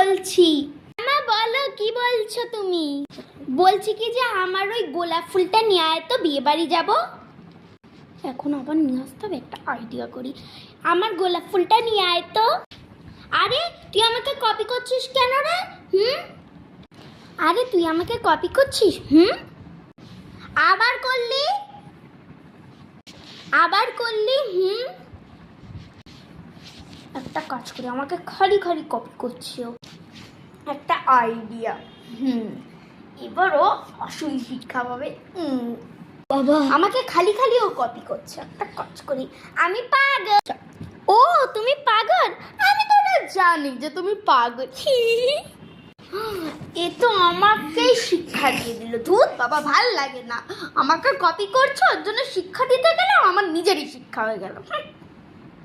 বলছি। মা বলো কি বলছো তুমি? বলছি কি যে আমার ওই গোলাপ ফুলটা নিয়ে আয় তো, বিয়ে বাড়ি যাবো। এখন আবার নিয়ে আসতে হবে, একটা আইডিয়া করি। আমার গোলাপ ফুলটা নিয়ে আয় তো। আরে তুই আমাকে কপি করছিস কেন রে? আরে তুই আমাকে কপি করছিস? আবার করলি? একটা কাজ করি, আমাকে খালি খালি কপি করছিও। একটা আইডিয়া। এবারও আসল শিক্ষা পাবে। বাবা আমাকে খালি খালি ও কপি করছে। একটা কাজ করি, আমি পাগল। ও তুমি পাগল? আমি তো জানি যে তুমি পাগল। এ তো আমাকেই শিক্ষা দিয়ে দিল। ধুর বাবা, ভাল লাগে না। আমাকে কপি করছো, ওর জন্য শিক্ষা দিতে গেলে আমার নিজেরই শিক্ষা হয়ে গেল।